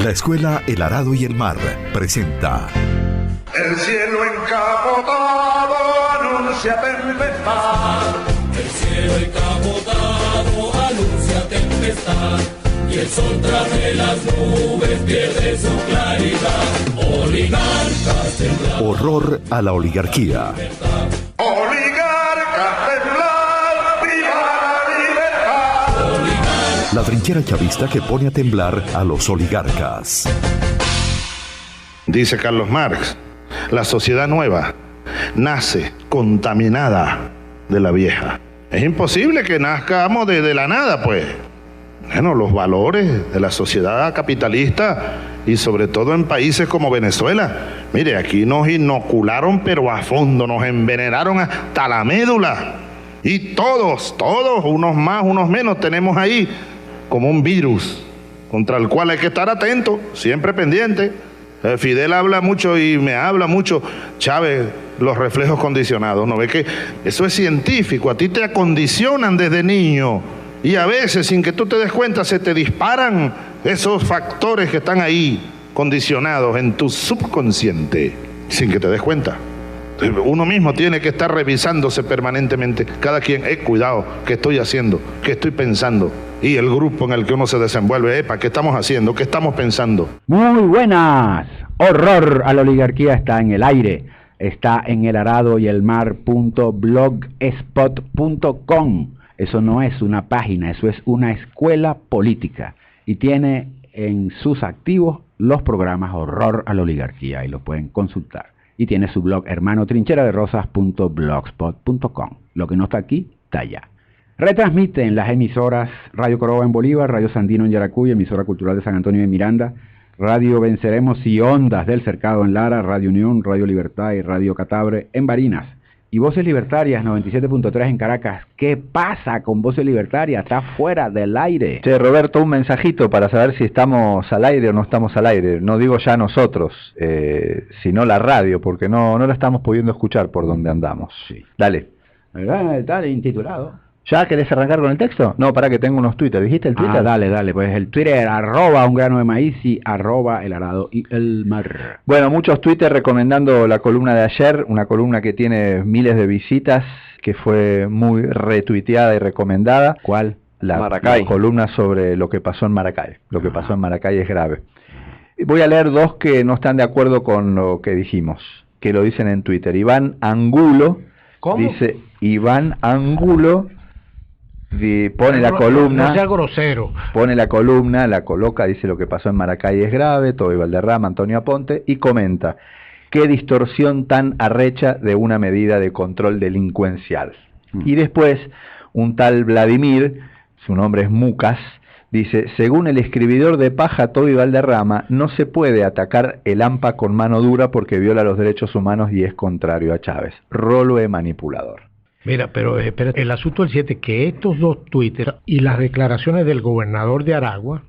La Escuela El Arado y el Mar presenta El cielo encapotado anuncia tempestad. El cielo encapotado anuncia tempestad. Y el sol tras de las nubes pierde su claridad. Oligarcas temblar. Horror a la oligarquía. Oligarcas temblar, viva la libertad. La trinchera chavista que pone a temblar a los oligarcas. Dice Carlos Marx, la sociedad nueva nace contaminada de la vieja. Es imposible que nazcamos de la nada, pues. Bueno, los valores de la sociedad capitalista y sobre todo en países como Venezuela. Mire, aquí nos inocularon pero a fondo, nos envenenaron hasta la médula. Y todos, unos más, unos menos, tenemos ahí como un virus contra el cual hay que estar atento, siempre pendiente. Fidel habla mucho y me habla mucho, Chávez, los reflejos condicionados. ¿No ve que eso es científico? A ti te acondicionan desde niño y a veces sin que tú te des cuenta se te disparan esos factores que están ahí condicionados en tu subconsciente sin que te des cuenta. Uno mismo tiene que estar revisándose permanentemente, cada quien, cuidado, ¿qué estoy haciendo? ¿Qué estoy pensando? Y el grupo en el que uno se desenvuelve, ¿qué estamos haciendo? ¿Qué estamos pensando? Muy buenas. Horror a la oligarquía está en el aire. Está en elaradoyelmar.blogspot.com. Eso no es una página, eso es una escuela política. Y tiene en sus activos los programas Horror a la oligarquía y los pueden consultar. Y tiene su blog hermanotrinceraderosas.blogspot.com. Lo que no está aquí, está allá. Retransmiten las emisoras Radio Coroba en Bolívar, Radio Sandino en Yaracuy, emisora cultural de San Antonio de Miranda, Radio Venceremos y Ondas del Cercado en Lara, Radio Unión, Radio Libertad y Radio Catabre en Barinas. Y Voces Libertarias 97.3 en Caracas. ¿Qué pasa con Voces Libertarias? Está fuera del aire. Che, Roberto, un mensajito para saber si estamos al aire o no estamos al aire. No digo ya nosotros, sino la radio, porque no la estamos pudiendo escuchar por donde andamos. Sí. Dale. Está intitulado. ¿Ya querés arrancar con el texto? No, para que tengo unos Twitter. ¿Dijiste el Twitter? Dale. Pues el Twitter, @un grano de maíz y @el arado y el mar. Bueno, muchos Twitter recomendando la columna de ayer, una columna que tiene miles de visitas, que fue muy retuiteada y recomendada. ¿Cuál? La columna sobre lo que pasó en Maracay. Lo que pasó en Maracay es grave. Voy a leer dos que no están de acuerdo con lo que dijimos, que lo dicen en Twitter. Iván Angulo. ¿Cómo? Dice Iván Angulo. Pone la columna, no sea grosero. Pone la columna, la coloca, dice lo que pasó en Maracay es grave, Toby Valderrama, Antonio Aponte, y comenta, qué distorsión tan arrecha de una medida de control delincuencial. Y después, un tal Vladimir, su nombre es Mucas, dice, según el escribidor de paja Toby Valderrama, no se puede atacar el AMPA con mano dura porque viola los derechos humanos y es contrario a Chávez. Roloe manipulador. Mira, pero espera, el asunto del 7, que estos dos Twitter y las declaraciones del gobernador de Aragua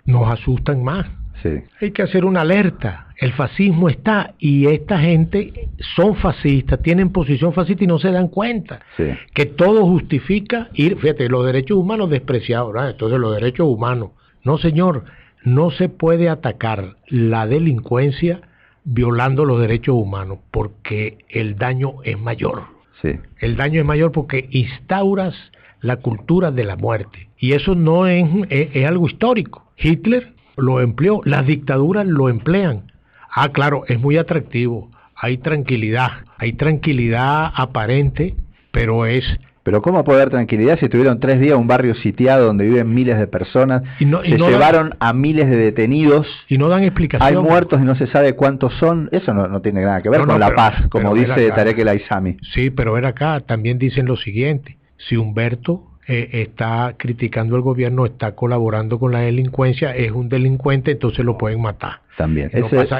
nos asustan más. Sí. Hay que hacer una alerta. El fascismo está y esta gente son fascistas, tienen posición fascista y no se dan cuenta. Sí. Que todo justifica ir, fíjate, los derechos humanos despreciados, ¿verdad? Entonces los derechos humanos. No, señor, no se puede atacar la delincuencia violando los derechos humanos porque el daño es mayor. Sí. El daño es mayor porque instauras la cultura de la muerte. Y eso no es algo histórico. Hitler lo empleó, las dictaduras lo emplean. Ah, claro, es muy atractivo. Hay tranquilidad aparente, pero es... Pero ¿cómo puede haber tranquilidad si tuvieron 3 días un barrio sitiado donde viven miles de personas? Se llevaron a miles de detenidos. Y no dan explicación. Hay muertos y no se sabe cuántos son. Eso no tiene nada que ver con la paz, como dice Tarek El Aissami. Sí, pero ver acá, también dicen lo siguiente. Si Humberto está criticando al gobierno, está colaborando con la delincuencia, es un delincuente, entonces lo pueden matar. También.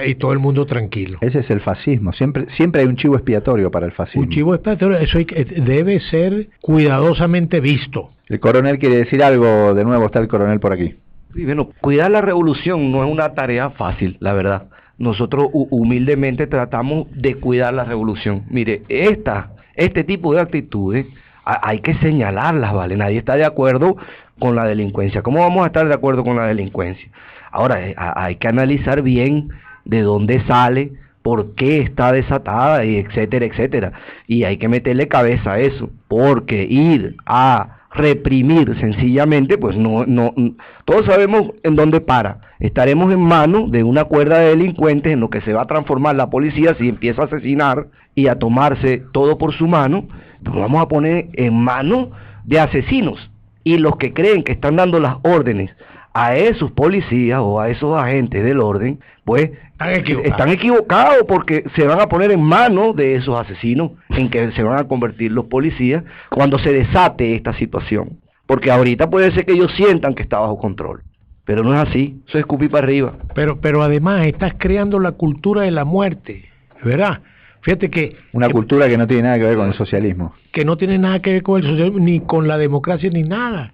Y todo el mundo tranquilo. Ese es el fascismo. Siempre hay un chivo expiatorio para el fascismo. Un chivo expiatorio, eso debe ser cuidadosamente visto. El coronel quiere decir algo, de nuevo está el coronel por aquí. Sí, bueno, cuidar la revolución no es una tarea fácil, la verdad. Nosotros humildemente tratamos de cuidar la revolución. Mire, este tipo de actitudes hay que señalarlas, ¿vale? Nadie está de acuerdo con la delincuencia. ¿Cómo vamos a estar de acuerdo con la delincuencia? Ahora, hay que analizar bien de dónde sale, por qué está desatada, y etcétera, etcétera. Y hay que meterle cabeza a eso, porque ir a reprimir sencillamente, pues no, todos sabemos en dónde para. Estaremos en manos de una cuerda de delincuentes en lo que se va a transformar la policía si empieza a asesinar y a tomarse todo por su mano. Nos vamos a poner en manos de asesinos, y los que creen que están dando las órdenes a esos policías o a esos agentes del orden, pues están equivocados, porque se van a poner en manos de esos asesinos en que se van a convertir los policías cuando se desate esta situación. Porque ahorita puede ser que ellos sientan que está bajo control, pero no es así, eso es escupir para arriba. Pero además estás creando la cultura de la muerte, ¿verdad? Fíjate que... Una cultura que no tiene nada que ver con el socialismo. Que no tiene nada que ver con el socialismo, ni con la democracia, ni nada.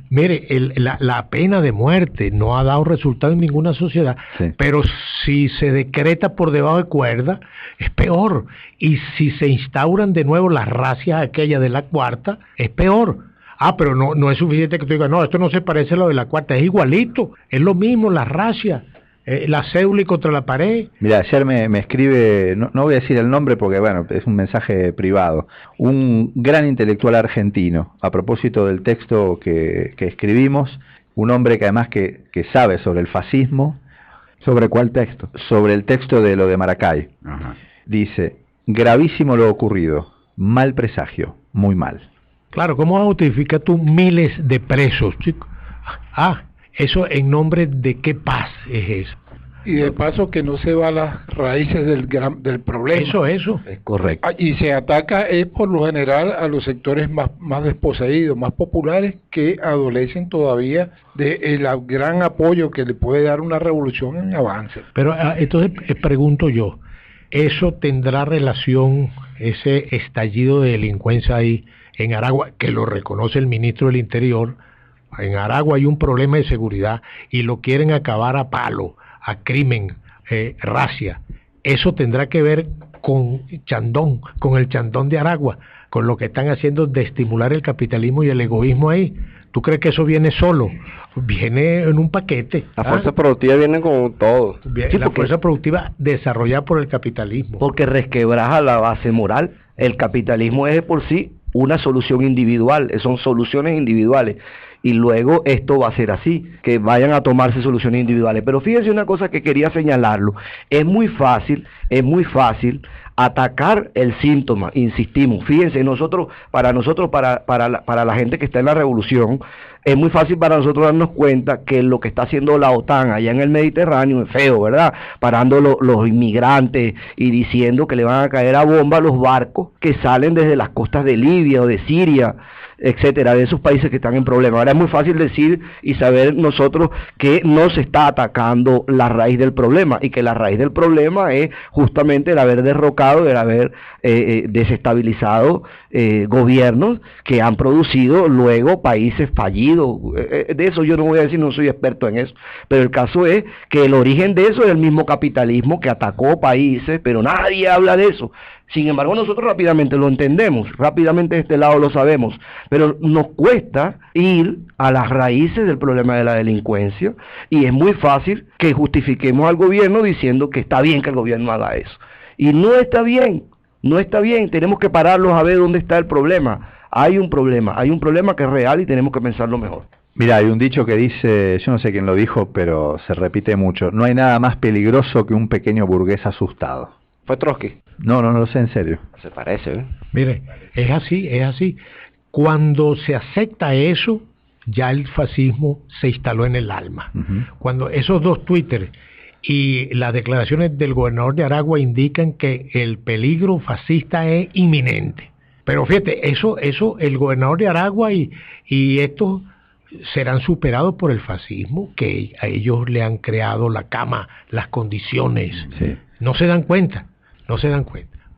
Mire, la pena de muerte no ha dado resultado en ninguna sociedad, pero si se decreta por debajo de cuerda, es peor. Y si se instauran de nuevo las racias aquellas de la cuarta, es peor. Pero no es suficiente que tú digas, no, esto no se parece a lo de la cuarta, es igualito, es lo mismo, las racias. La cédula y contra la pared. Mira, ayer me escribe, no voy a decir el nombre porque bueno, es un mensaje privado, un gran intelectual argentino, a propósito del texto que escribimos, un hombre que además que sabe sobre el fascismo. ¿Sobre cuál texto? Sobre el texto de lo de Maracay. Ajá. Dice, gravísimo lo ocurrido, mal presagio, muy mal. Claro, ¿cómo justificas tú miles de presos, chicos? Eso en nombre de qué paz es eso. Y de paso que no se va a las raíces del problema. Eso. Es correcto. Y se ataca por lo general a los sectores más desposeídos, más populares, que adolecen todavía del gran apoyo que le puede dar una revolución en avance. Pero entonces pregunto yo, ¿eso tendrá relación, ese estallido de delincuencia ahí en Aragua, que lo reconoce el ministro del Interior? En Aragua hay un problema de seguridad y lo quieren acabar a palo, a crimen, racia. Eso tendrá que ver con Chandón, con el Chandón de Aragua, con lo que están haciendo de estimular el capitalismo y el egoísmo ahí. ¿Tú crees que eso viene solo? Viene en un paquete. La fuerza productiva viene con todo. La fuerza productiva desarrollada por el capitalismo. Porque resquebraja la base moral. El capitalismo es de por sí una solución individual, son soluciones individuales. Y luego esto va a ser así, que vayan a tomarse soluciones individuales. Pero fíjense una cosa que quería señalarlo, es muy fácil atacar el síntoma, insistimos. Fíjense, para la gente que está en la revolución, es muy fácil para nosotros darnos cuenta que lo que está haciendo la OTAN allá en el Mediterráneo es feo, ¿verdad? Parando los inmigrantes y diciendo que le van a caer a bomba los barcos que salen desde las costas de Libia o de Siria, etcétera, de esos países que están en problemas. Ahora es muy fácil decir y saber nosotros que no se está atacando la raíz del problema, y que la raíz del problema es justamente el haber derrocado, el haber desestabilizado gobiernos que han producido luego países fallidos. De eso yo no voy a decir, no soy experto en eso, pero el caso es que el origen de eso es el mismo capitalismo que atacó países, pero nadie habla de eso. Sin embargo, nosotros rápidamente lo entendemos, rápidamente de este lado lo sabemos, pero nos cuesta ir a las raíces del problema de la delincuencia, y es muy fácil que justifiquemos al gobierno diciendo que está bien que el gobierno haga eso. Y no está bien, tenemos que pararlos a ver dónde está el problema. Hay un problema que es real y tenemos que pensarlo mejor. Mira, hay un dicho que dice, yo no sé quién lo dijo, pero se repite mucho, no hay nada más peligroso que un pequeño burgués asustado. ¿Fue Trotsky? No lo sé en serio. Se parece, ¿eh? Mire, es así. Cuando se acepta eso, ya el fascismo se instaló en el alma. Cuando esos dos Twitter y las declaraciones del gobernador de Aragua indican que el peligro fascista es inminente. Pero fíjate, eso el gobernador de Aragua y estos serán superados por el fascismo, que a ellos le han creado la cama, las condiciones. Sí. No se dan cuenta.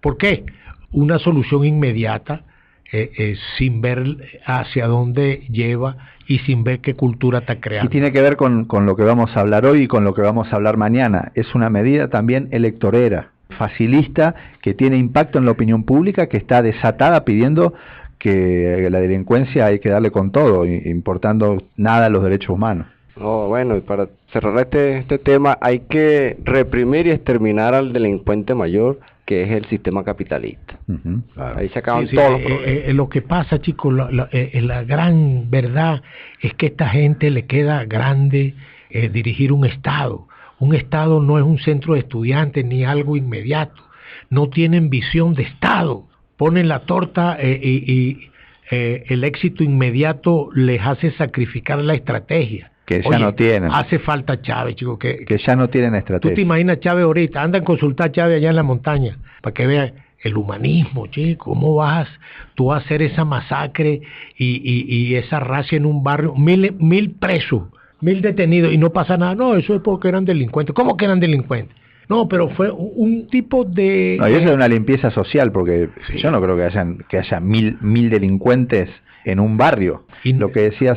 ¿Por qué? Una solución inmediata, sin ver hacia dónde lleva y sin ver qué cultura está creando. Y tiene que ver con lo que vamos a hablar hoy y con lo que vamos a hablar mañana. Es una medida también electorera, facilista, que tiene impacto en la opinión pública, que está desatada pidiendo que la delincuencia hay que darle con todo, importando nada a los derechos humanos. No, bueno, y para cerrar este tema, hay que reprimir y exterminar al delincuente mayor, que es el sistema capitalista. Claro. Ahí se acaban Sí, todos los problemas. lo que pasa, chicos, la gran verdad es que a esta gente le queda grande dirigir un Estado. Un Estado no es un centro de estudiantes ni algo inmediato. No tienen visión de Estado. Ponen la torta y el éxito inmediato les hace sacrificar la estrategia. Que ya no tienen. Hace falta Chávez, chicos. Que ya no tienen Tú te estrategia. imaginas Chávez ahorita, anda a consultar a Chávez allá en la montaña, para que vean el humanismo, chico, cómo vas tú a hacer esa masacre y esa racia en un barrio, mil presos, 1000 detenidos y no pasa nada. No, eso es porque eran delincuentes. ¿Cómo que eran delincuentes? No, pero fue un tipo de... No, y eso es una limpieza social, porque Sí. yo no creo que haya mil delincuentes en un barrio. Y- Lo que decía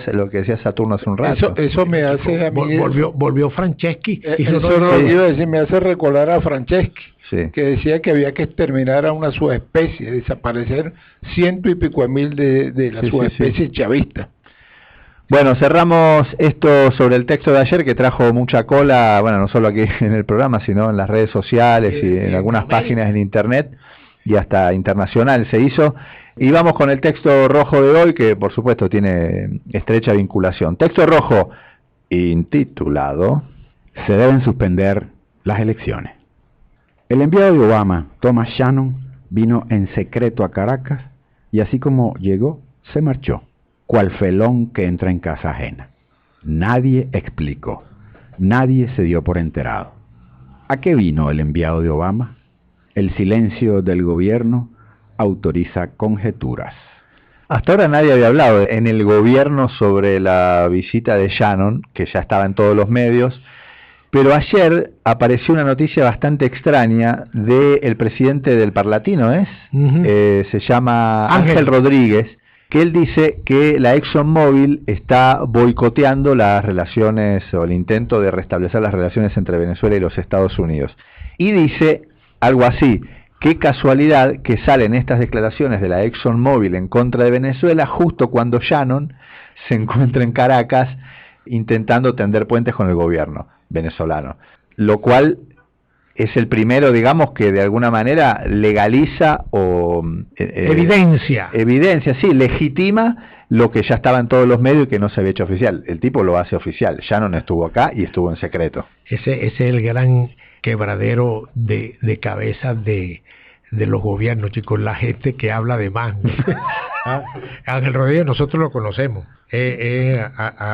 Saturno hace un rato. Eso me hace a mí... Volvió Franceschi. y Eso no- lo iba a decir, me hace recordar a Franceschi, Sí. que decía que había que exterminar a una subespecie, desaparecer 100 y pico de mil de la Sí, sí, subespecie chavista. Bueno, cerramos esto sobre el texto de ayer que trajo mucha cola, bueno, no solo aquí en el programa, sino en las redes sociales y en algunas páginas en internet y hasta internacional se hizo. Y vamos con el texto rojo de hoy, que por supuesto tiene estrecha vinculación. Texto rojo intitulado Se deben suspender las elecciones. El enviado de Obama, Thomas Shannon, vino en secreto a Caracas y así como llegó, se marchó, cual felón que entra en casa ajena. Nadie explicó, nadie se dio por enterado. ¿A qué vino el enviado de Obama? El silencio del gobierno autoriza conjeturas. Hasta ahora nadie había hablado en el gobierno sobre la visita de Shannon, que ya estaba en todos los medios, pero ayer apareció una noticia bastante extraña del presidente del Parlatino, Ujú. Se llama Ángel. Ángel Rodríguez, que él dice que la ExxonMobil está boicoteando las relaciones o el intento de restablecer las relaciones entre Venezuela y los Estados Unidos. Y dice algo así: qué casualidad que salen estas declaraciones de la ExxonMobil en contra de Venezuela justo cuando Shannon se encuentra en Caracas intentando tender puentes con el gobierno venezolano. Lo cual es el primero, digamos, que de alguna manera legaliza o... Evidencia. Evidencia, sí, legitima lo que ya estaba en todos los medios y que no se había hecho oficial. El tipo lo hace oficial. Shannon estuvo acá y estuvo en secreto. Ese es el gran quebradero de cabeza de los gobiernos, chicos, la gente que habla de más. Ah, Ángel Rodríguez nosotros lo conocemos,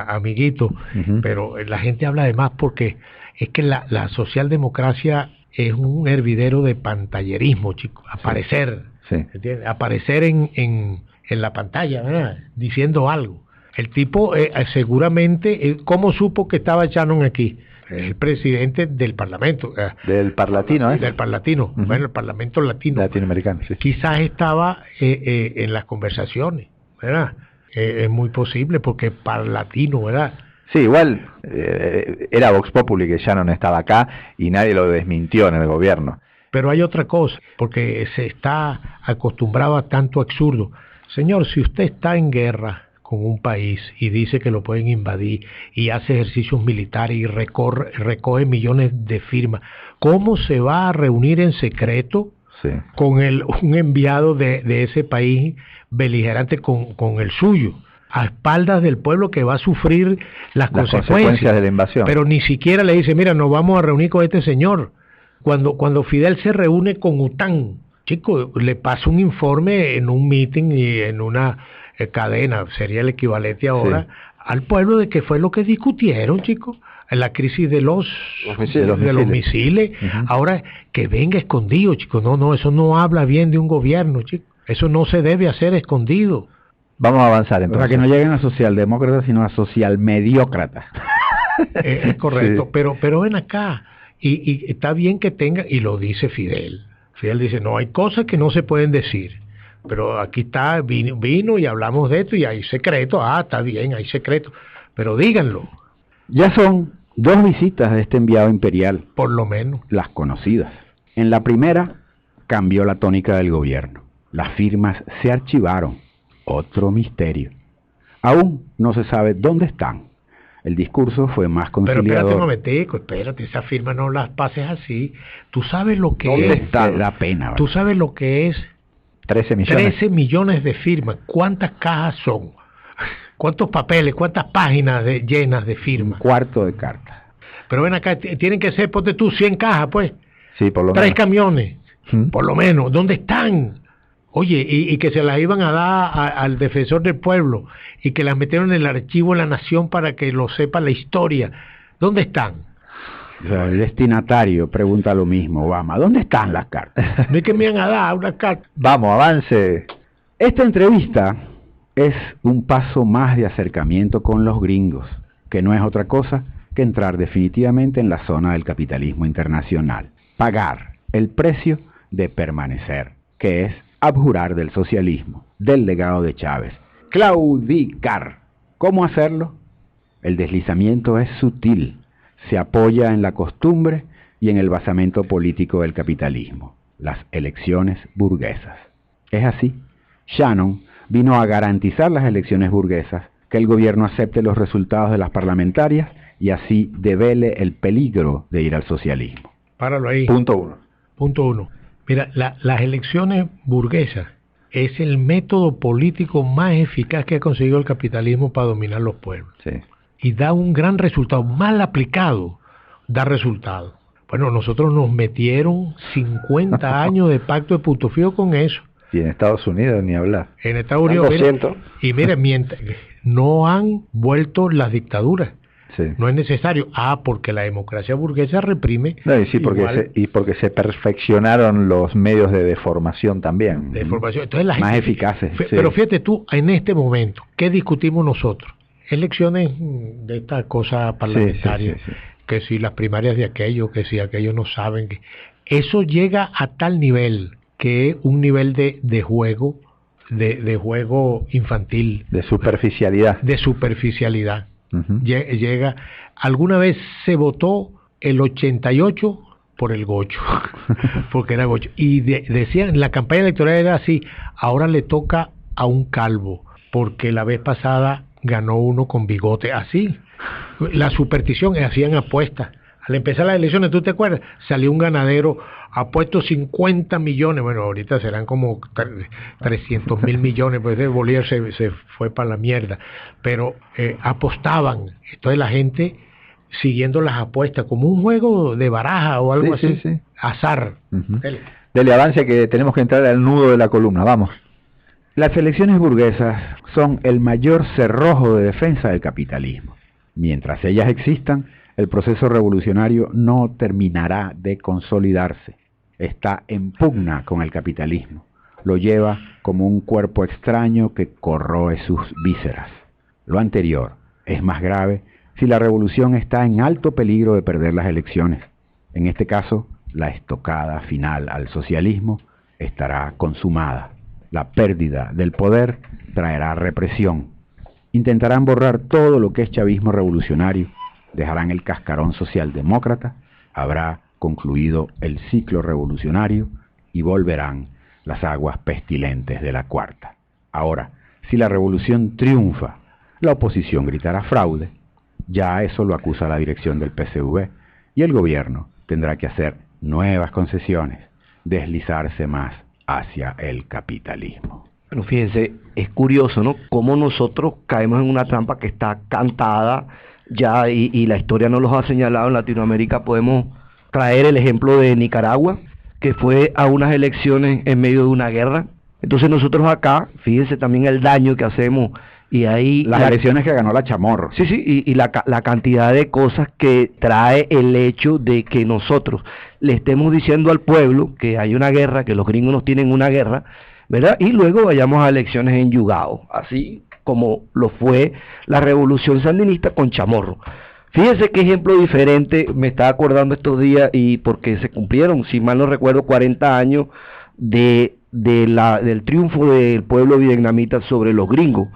amiguito, pero la gente habla de más porque es que la socialdemocracia es un hervidero de pantallerismo, chicos, aparecer, Sí. ¿entiendes? Aparecer en la pantalla, ¿verdad? Diciendo algo. El tipo seguramente, ¿cómo supo que estaba Shannon aquí? El presidente del Parlamento. Del Parlatino, Del Parlatino, Ujú. bueno, el Parlamento Latino. Latinoamericano, sí. Quizás estaba en las conversaciones, ¿verdad? Es muy posible porque es parlatino, ¿verdad? Sí, igual era Vox Populi que Shannon estaba acá y nadie lo desmintió en el gobierno. Pero hay otra cosa, porque se está acostumbrado a tanto absurdo. Señor, si usted está en guerra con un país y dice que lo pueden invadir y hace ejercicios militares y recoge millones de firmas, ¿cómo se va a reunir en secreto Sí. con un enviado de ese país beligerante con el suyo, a espaldas del pueblo que va a sufrir las consecuencias de la invasión? Pero ni siquiera le dice, mira, nos vamos a reunir con este señor. Cuando Fidel se reúne con UTAN, chico, le pasa un informe en un meeting y en una cadena, sería el equivalente ahora, Sí. al pueblo de qué fue lo que discutieron, chicos, en la crisis de los misiles. Ujú. Ahora, que venga escondido, chicos, no, eso no habla bien de un gobierno, chicos, eso no se debe hacer escondido. Vamos a avanzar Para entonces. que no lleguen a socialdemócratas, sino a socialmediócratas. Es correcto, Sí. pero ven acá, y está bien que tenga, y lo dice Fidel. Fidel dice, no, hay cosas que no se pueden decir, pero aquí está, vino y hablamos de esto y hay secreto, está bien, hay secreto, pero díganlo, Ya son 2 visitas de este enviado imperial, por lo menos. las conocidas. En la primera, cambió la tónica del gobierno. Las firmas se archivaron. Otro misterio. Aún no se sabe dónde están. El discurso fue más Pero espérate un conciliador. momentico, espérate, esa firma no las pases así. Tú sabes lo que ¿Dónde es. está? Da pena. Tú sabes lo que es 13 millones. 13 millones de firmas. ¿Cuántas cajas son? ¿Cuántos papeles? ¿Cuántas páginas llenas de Un firmas? cuarto de carta. Pero ven acá, tienen que ser, ponte tú, 100 cajas, pues. Sí, por lo 3 menos. camiones, ¿Mm? por lo menos. ¿Dónde están? Oye, y que se las iban a dar al defensor del pueblo y que las metieron en el archivo de la nación para que lo sepa la historia. ¿Dónde están? O sea, el destinatario pregunta lo mismo, Obama. ¿Dónde están las cartas? No es que me iban a dar una carta. Vamos, avance. Esta entrevista es un paso más de acercamiento con los gringos, que no es otra cosa que entrar definitivamente en la zona del capitalismo internacional. Pagar el precio de permanecer, que es abjurar del socialismo, del legado de Chávez. Claudicar. ¿Cómo hacerlo? El deslizamiento es sutil, se apoya en la costumbre y en el basamento político del capitalismo, las elecciones burguesas. Es así. Shannon vino a garantizar las elecciones burguesas, que el gobierno acepte los resultados de las parlamentarias y así devele el peligro de ir al socialismo. Páralo ahí. Punto 1. Punto 1. Mira, las elecciones burguesas es el método político más eficaz que ha conseguido el capitalismo para dominar los pueblos. Sí. Y da un gran resultado, mal aplicado, da resultado. Bueno, nosotros nos metieron 50 años de pacto de punto fijo con eso. Y en Estados Unidos ni hablar. En Estados Unidos, mira, 200. y mire, mientras no han vuelto las dictaduras. Sí. No es necesario. Porque la democracia burguesa reprime. No, y sí, igual porque se perfeccionaron los medios de deformación también. de formación. Entonces, la Más gente, eficaces. Sí. Pero fíjate tú, en este momento, ¿qué discutimos nosotros? Elecciones de esta cosa parlamentaria, sí. que si las primarias de aquello, que si aquellos no saben. Eso llega a tal nivel, que es un nivel de juego, de juego infantil, De superficialidad. de superficialidad. Ujú. Llega, alguna vez se votó el 88 por el gocho, porque era gocho. Y decían, la campaña electoral era así: ahora le toca a un calvo, porque la vez pasada ganó uno con bigote. Así, la superstición, hacían apuestas. Al empezar las elecciones, ¿tú te acuerdas? Salió un ganadero, apuesto 50 millones, bueno, ahorita serán como 300.000 millones, pues ese Bolívar se fue para la mierda, pero apostaban. Entonces la gente siguiendo las apuestas, como un juego de baraja o algo Sí, así, sí. azar. Ujú. Dele. Dele avance que tenemos que entrar al nudo de la columna. Vamos. Las elecciones burguesas son el mayor cerrojo de defensa del capitalismo. Mientras ellas existan, el proceso revolucionario no terminará de consolidarse. Está en pugna con el capitalismo. Lo lleva como un cuerpo extraño que corroe sus vísceras. Lo anterior es más grave si la revolución está en alto peligro de perder las elecciones. En este caso, la estocada final al socialismo estará consumada. La pérdida del poder traerá represión. Intentarán borrar todo lo que es chavismo revolucionario, dejarán el cascarón socialdemócrata, habrá concluido el ciclo revolucionario y volverán las aguas pestilentes de la cuarta. Ahora, si la revolución triunfa, la oposición gritará fraude, ya eso lo acusa la dirección del PCV y el gobierno tendrá que hacer nuevas concesiones, deslizarse más hacia el capitalismo. Bueno, fíjense, es curioso, ¿no? Cómo nosotros caemos en una trampa que está cantada ya y la historia nos los ha señalado. En Latinoamérica podemos traer el ejemplo de Nicaragua, que fue a unas elecciones en medio de una guerra. Entonces nosotros acá, fíjense también el daño que hacemos, y ahí Las elecciones que ganó la Chamorro. Sí, y la cantidad de cosas que trae el hecho de que nosotros le estemos diciendo al pueblo que hay una guerra, que los gringos nos tienen una guerra, ¿verdad? Y luego vayamos a elecciones en Yugao, así como lo fue la revolución sandinista con Chamorro. Fíjense qué ejemplo diferente, me estaba acordando estos días, y porque se cumplieron, si mal no recuerdo, 40 años del triunfo del pueblo vietnamita sobre los gringos.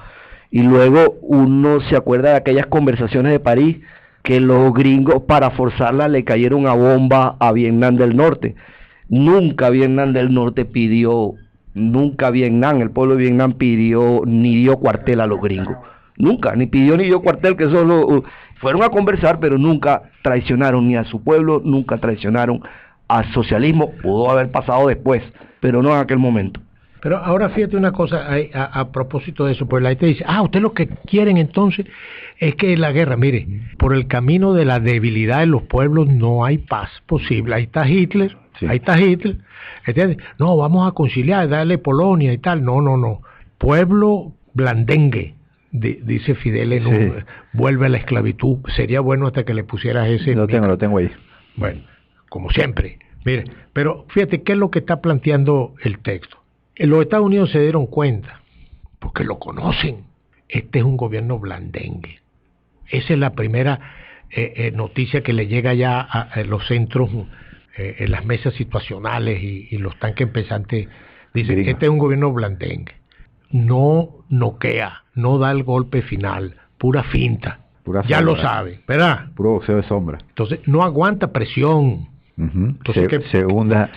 Y luego uno se acuerda de aquellas conversaciones de París, que los gringos para forzarla le cayeron a bomba a Vietnam del Norte. Nunca Vietnam del Norte pidió, el pueblo de Vietnam pidió ni dio cuartel a los gringos. nunca, ni pidió ni dio cuartel, que solo fueron a conversar, pero nunca traicionaron ni a su pueblo, nunca traicionaron al socialismo. Pudo haber pasado después, pero no en aquel momento. Pero ahora fíjate una cosa a propósito de eso, pues la gente dice, usted lo que quieren entonces es que la guerra, mire, por el camino de la debilidad de los pueblos no hay paz posible. Ahí está Hitler, ¿entiendes? No, vamos a conciliar, darle Polonia y tal. No. Pueblo blandengue, dice Fidel, vuelve a la esclavitud. Sería bueno hasta que le pusieras ese... Lo tengo ahí. Bueno, como siempre. Mire, pero fíjate qué es lo que está planteando el texto. En los Estados Unidos se dieron cuenta, porque lo conocen. Este es un gobierno blandengue. Esa es la primera noticia que le llega ya a los centros, en las mesas situacionales y los tanques pensantes. Dicen, este es un gobierno blandengue. No noquea, no da el golpe final, pura finta. Ya lo sabe, ¿verdad? Puro boxeo de sombra. Entonces, no aguanta presión. Entonces, segunda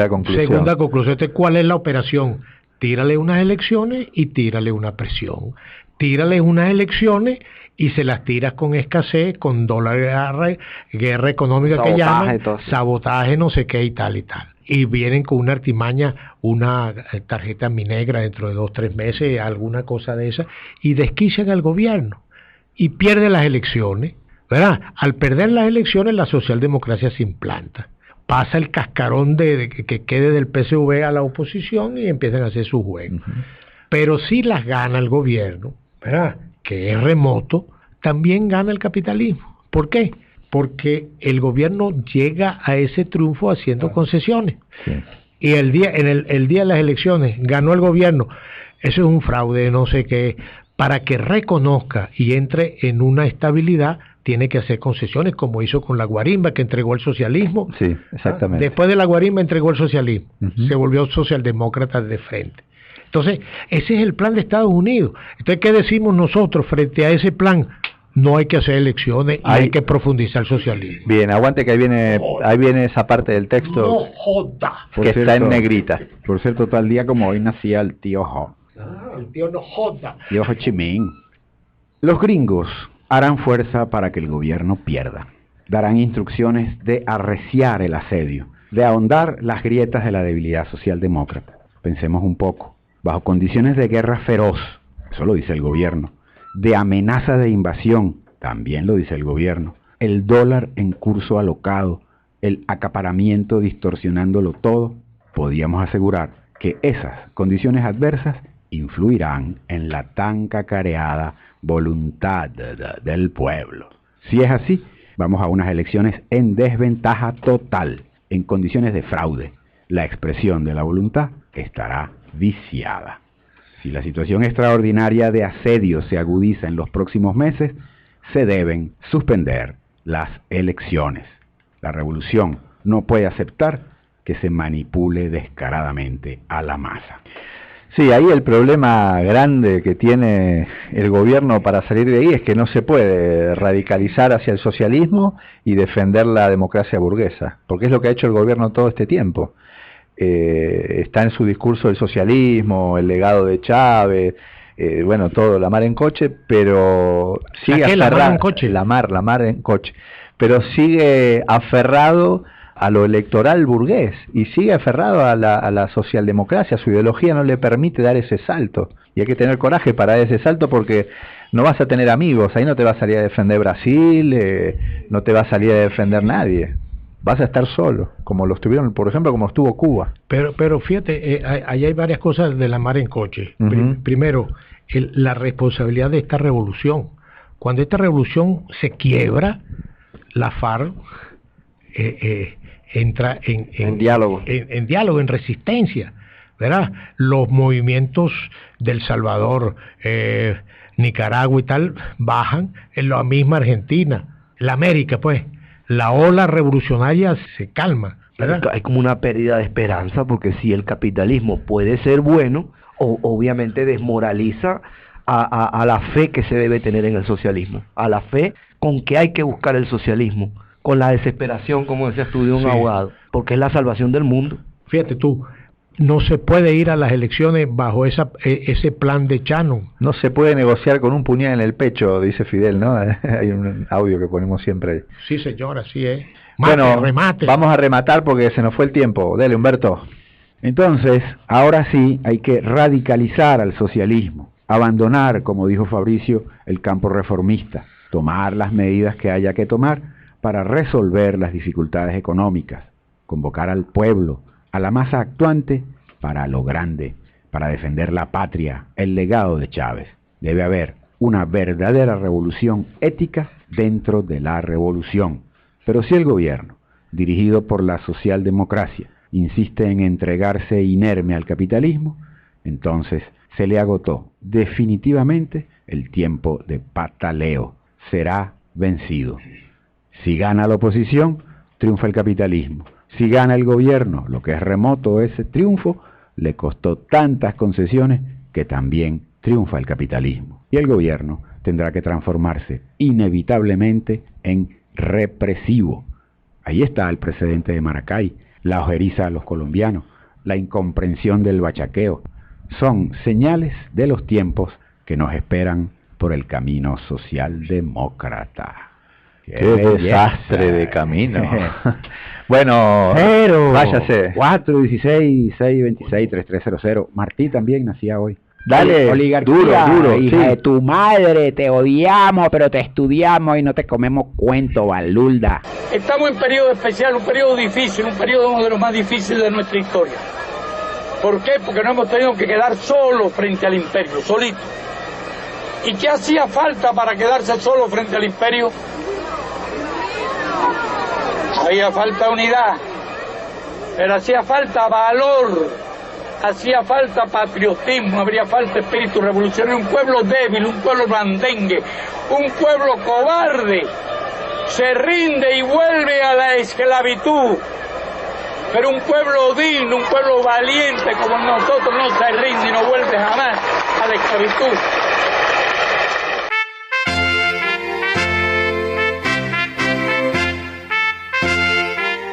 conclusión. Segunda conclusión. Entonces, ¿cuál es la operación? Tírale unas elecciones y tírale una presión. Tírale unas elecciones y se las tiras con escasez, con dólar, guerra económica, sabotaje, que llaman, sabotaje, no sé qué y tal. Y vienen con una artimaña, una tarjeta minegra dentro de 2-3 meses, alguna cosa de esa, y desquician al gobierno. Y pierden las elecciones, ¿verdad? Al perder las elecciones, la socialdemocracia se implanta. Pasa el cascarón de que quede del PSV a la oposición y empiezan a hacer su juego. Pero si las gana el gobierno, ¿verdad?, que es remoto, también gana el capitalismo. ¿Por qué? Porque el gobierno llega a ese triunfo haciendo concesiones. Y el día de las elecciones ganó el gobierno. Eso es un fraude, no sé qué. Para que reconozca y entre en una estabilidad, tiene que hacer concesiones, como hizo con la guarimba, que entregó el socialismo. Sí, exactamente. Después de la guarimba entregó el socialismo. Se volvió socialdemócrata de frente. Entonces, ese es el plan de Estados Unidos. Entonces, ¿qué decimos nosotros frente a ese plan? No hay que hacer elecciones y hay que profundizar el socialismo. Bien, aguante que ahí viene esa parte del texto. No joda. Que está en negrita. Por cierto, tal día como hoy nacía el tío Ho. El tío no joda. Tío Ho Chi Minh. Los gringos harán fuerza para que el gobierno pierda. Darán instrucciones de arreciar el asedio, de ahondar las grietas de la debilidad socialdemócrata. Pensemos un poco. Bajo condiciones de guerra feroz, eso lo dice el gobierno, de amenaza de invasión, también lo dice el gobierno, el dólar en curso alocado, el acaparamiento distorsionándolo todo, podíamos asegurar que esas condiciones adversas influirán en la tan cacareada voluntad del pueblo. Si es así, vamos a unas elecciones en desventaja total, en condiciones de fraude. La expresión de la voluntad estará viciada. Si la situación extraordinaria de asedio se agudiza en los próximos meses, se deben suspender las elecciones. La revolución no puede aceptar que se manipule descaradamente a la masa. Sí, ahí el problema grande que tiene el gobierno para salir de ahí es que no se puede radicalizar hacia el socialismo y defender la democracia burguesa, porque es lo que ha hecho el gobierno todo este tiempo. Está en su discurso el socialismo, el legado de Chávez, bueno, todo, la mar en coche, pero sigue aferrado, la mar en coche, la mar en coche, pero sigue aferrado a lo electoral burgués y sigue aferrado a la socialdemocracia. Su ideología no le permite dar ese salto y hay que tener coraje para dar ese salto, porque no vas a tener amigos, ahí no te va a salir a defender Brasil, no te va a salir a defender nadie. Vas a estar solo, como lo estuvieron, por ejemplo, como estuvo Cuba. Pero fíjate, ahí hay varias cosas de la mar en coche. Primero, la responsabilidad de esta revolución. Cuando esta revolución se quiebra, la FARC entra en diálogo, en resistencia, ¿verdad? Los movimientos del Salvador, Nicaragua y tal, bajan. En la misma Argentina, la América, pues. La ola revolucionaria se calma, ¿verdad? Hay como una pérdida de esperanza, porque si el capitalismo puede ser bueno, obviamente desmoraliza a la fe que se debe tener en el socialismo, a la fe con que hay que buscar el socialismo, con la desesperación, como decías tú, de un abogado, porque es la salvación del mundo. Fíjate tú, no se puede ir a las elecciones bajo ese plan de Shannon. No se puede negociar con un puñal en el pecho, dice Fidel, ¿no? Hay un audio que ponemos siempre ahí. Sí, señor, así es. Remate. Vamos a rematar porque se nos fue el tiempo. Dele, Humberto. Entonces, ahora sí hay que radicalizar al socialismo, abandonar, como dijo Fabricio, el campo reformista, tomar las medidas que haya que tomar para resolver las dificultades económicas, convocar al pueblo, a la masa actuante, para lo grande, para defender la patria, el legado de Chávez. Debe haber una verdadera revolución ética dentro de la revolución. Pero si el gobierno, dirigido por la socialdemocracia, insiste en entregarse inerme al capitalismo, entonces se le agotó definitivamente el tiempo de pataleo. Será vencido. Si gana la oposición, triunfa el capitalismo. Si gana el gobierno, lo que es remoto ese triunfo, le costó tantas concesiones que también triunfa el capitalismo. Y el gobierno tendrá que transformarse inevitablemente en represivo. Ahí está el precedente de Maracay, la ojeriza a los colombianos, la incomprensión del bachaqueo. Son señales de los tiempos que nos esperan por el camino socialdemócrata. ¡Qué desastre de camino! Bueno, pero váyase. 416-626-3300. Martí también nacía hoy. Dale, oligarquía, duro, hija sí. de tu madre, te odiamos, pero te estudiamos y no te comemos cuento, balulda. Estamos en un periodo especial, un periodo difícil, un periodo uno de los más difíciles de nuestra historia. ¿Por qué? Porque no hemos tenido que quedar solos frente al imperio, solitos. ¿Y qué hacía falta para quedarse solo frente al imperio? Había falta unidad, pero hacía falta valor, hacía falta patriotismo, habría falta espíritu revolucionario. Un pueblo débil, un pueblo blandengue, un pueblo cobarde, se rinde y vuelve a la esclavitud. Pero un pueblo digno, un pueblo valiente como nosotros no se rinde y no vuelve jamás a la esclavitud.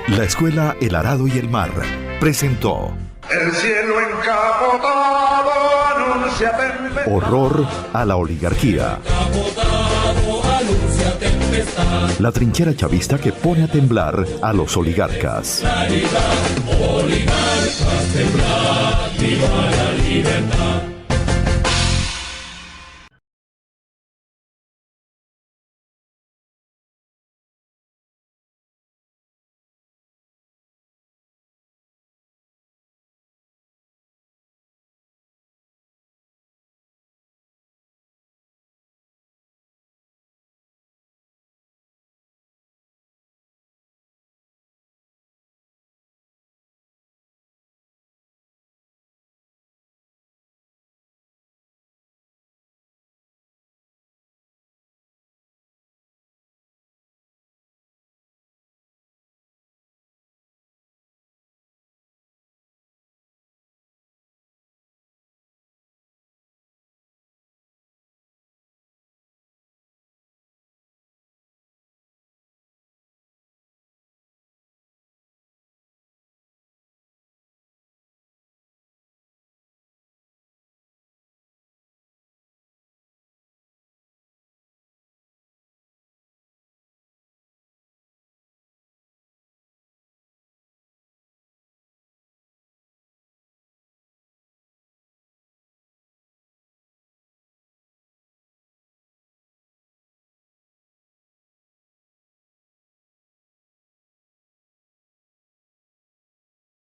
La Escuela El Arado y el Mar presentó El cielo encapotado anuncia tempestad. Horror a la oligarquía. La trinchera chavista que pone a temblar a los oligarcas. Oligarcas, temblad, viva la libertad.